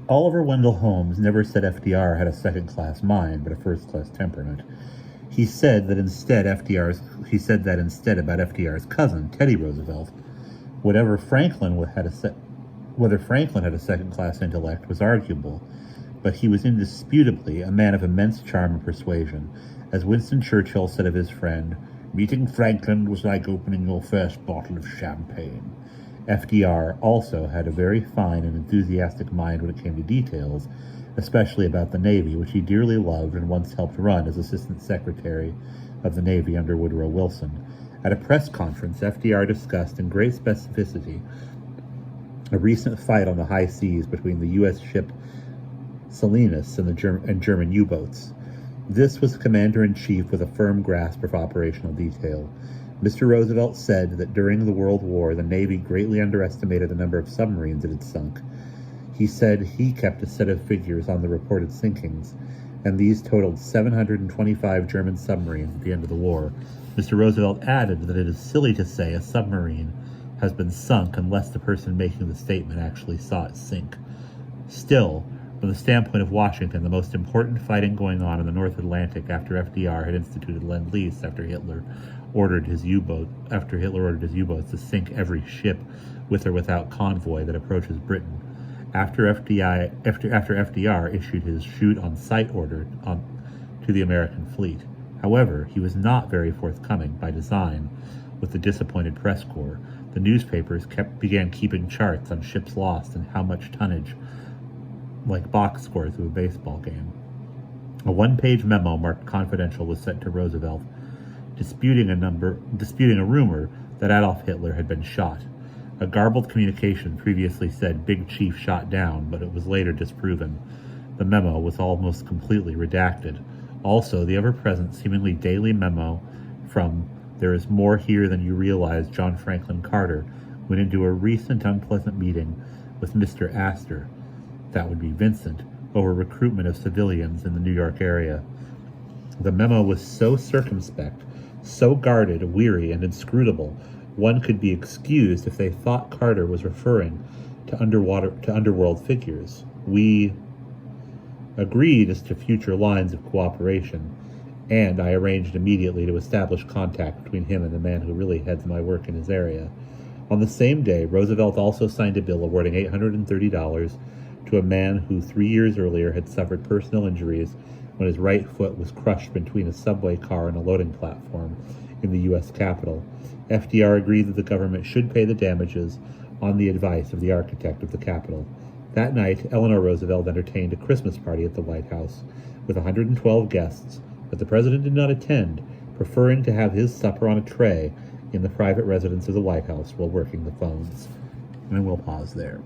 Oliver Wendell Holmes never said FDR had a second-class mind, but a first-class temperament. He said that instead about FDR's cousin, Teddy Roosevelt. Whether Franklin had a second-class intellect was arguable, but he was indisputably a man of immense charm and persuasion. As Winston Churchill said of his friend, "Meeting Franklin was like opening your first bottle of champagne." FDR also had a very fine and enthusiastic mind when it came to details, especially about the Navy, which he dearly loved and once helped run as Assistant Secretary of the Navy under Woodrow Wilson. At a press conference, FDR discussed in great specificity a recent fight on the high seas between the U.S. ship Salinas and German U-boats. This was Commander-in-Chief with a firm grasp of operational detail. Mr. Roosevelt said that during the World War, the Navy greatly underestimated the number of submarines it had sunk. He said he kept a set of figures on the reported sinkings, and these totaled 725 German submarines at the end of the war. Mr. Roosevelt added that it is silly to say a submarine has been sunk unless the person making the statement actually saw it sink. Still, from the standpoint of Washington, the most important fighting going on in the North Atlantic after FDR had instituted Lend-Lease after Hitler ordered his U-boats to sink every ship with or without convoy that approaches Britain. After FDR issued his shoot-on-sight order to the American fleet. However, he was not very forthcoming, by design, with the disappointed press corps. The newspapers began keeping charts on ships lost and how much tonnage, like box scores of a baseball game. A one-page memo marked confidential was sent to Roosevelt, disputing a rumor that Adolf Hitler had been shot. A garbled communication previously said Big Chief shot down, but it was later disproven. The memo was almost completely redacted. Also, the ever-present, seemingly daily memo from "There is more here than you realize" John Franklin Carter went into a recent unpleasant meeting with Mr. Astor, that would be Vincent, over recruitment of civilians in the New York area. The memo was so circumspect, so guarded, weary, and inscrutable, one could be excused if they thought Carter was referring to underworld figures. We agreed as to future lines of cooperation, and I arranged immediately to establish contact between him and the man who really heads my work in his area. On the same day, Roosevelt also signed a bill awarding $830 to a man who 3 years earlier had suffered personal injuries when his right foot was crushed between a subway car and a loading platform in the U.S. Capitol. FDR agreed that the government should pay the damages on the advice of the architect of the Capitol. That night, Eleanor Roosevelt entertained a Christmas party at the White House with 112 guests, but the president did not attend, preferring to have his supper on a tray in the private residence of the White House while working the phones. And we'll pause there.